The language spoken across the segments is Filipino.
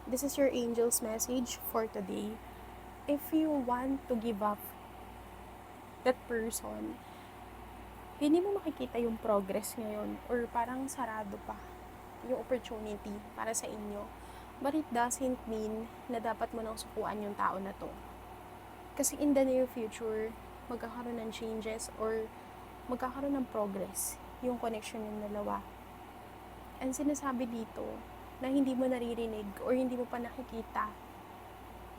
This is your angel's message for today. If you want to give up that person, hindi mo makikita yung progress ngayon or parang sarado pa yung opportunity para sa inyo. But it doesn't mean na dapat mo nang sukuan yung tao na to. Kasi in the near future, magkakaroon ng changes or magkakaroon ng progress yung connection yung dalawa. And sinasabi dito na hindi mo naririnig or hindi mo pa nakikita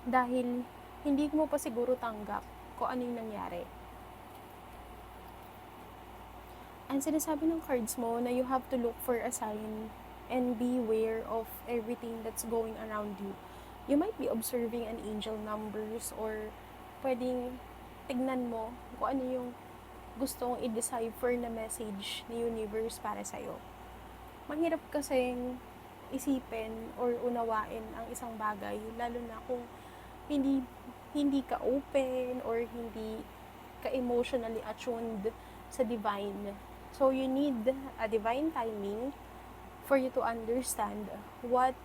dahil hindi mo pa siguro tanggap kung ano yung nangyari. And sinasabi ng cards mo na you have to look for a sign and be aware of everything that's going around you. You might be observing an angel numbers or pwedeng tignan mo kung ano yung gustong i-decipher na message ni universe para sa'yo. Mahirap kasing isipin or unawain ang isang bagay, lalo na kung hindi ka open or hindi ka emotionally attuned sa divine. So you need a divine timing for you to understand what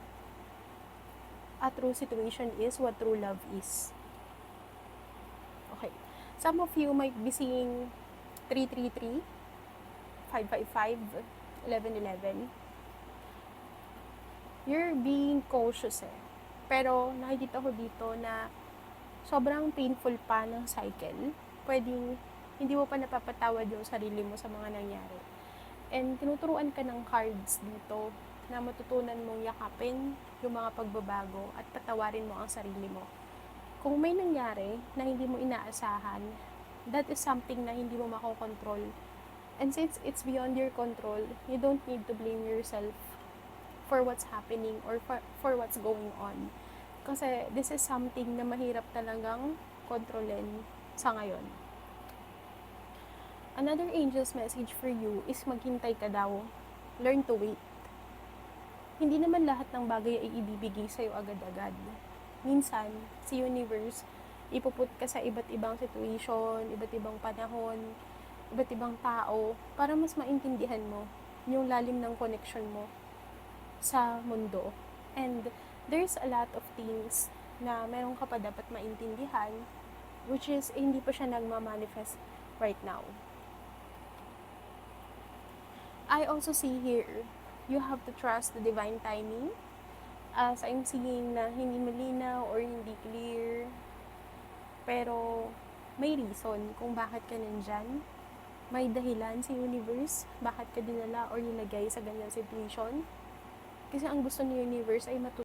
a true situation is, what true love is. Okay. Some of you might be seeing 333, 555, 1111. You're being cautious Pero nakikita ko dito na sobrang painful pa ng cycle. Pwedeng hindi mo pa napapatawad yung sarili mo sa mga nangyari. And tinuturuan ka ng cards dito na matutunan mong yakapin yung mga pagbabago at patawarin mo ang sarili mo. Kung may nangyari na hindi mo inaasahan, that is something na hindi mo makokontrol. And since it's beyond your control, you don't need to blame yourself for what's happening or for what's going on. Kasi this is something na mahirap talagang kontrolin sa ngayon. Another angel's message for you is maghintay ka daw. Learn to wait. Hindi naman lahat ng bagay ay ibibigay sa'yo agad-agad. Minsan, si universe, ipuput ka sa iba't ibang situation, iba't ibang panahon, iba't ibang tao, para mas maintindihan mo yung lalim ng connection mo sa mundo. And there's a lot of things na meron ka pa dapat maintindihan, which is hindi pa siya nagmamanifest right now. I also see here, you have to trust the divine timing. As I'm seeing na hindi malinaw or hindi clear, pero may reason kung bakit ka nandyan. May dahilan sa universe, bakit ka dinala or nilagay sa ganyan situation. Kasi ang gusto ni universe ay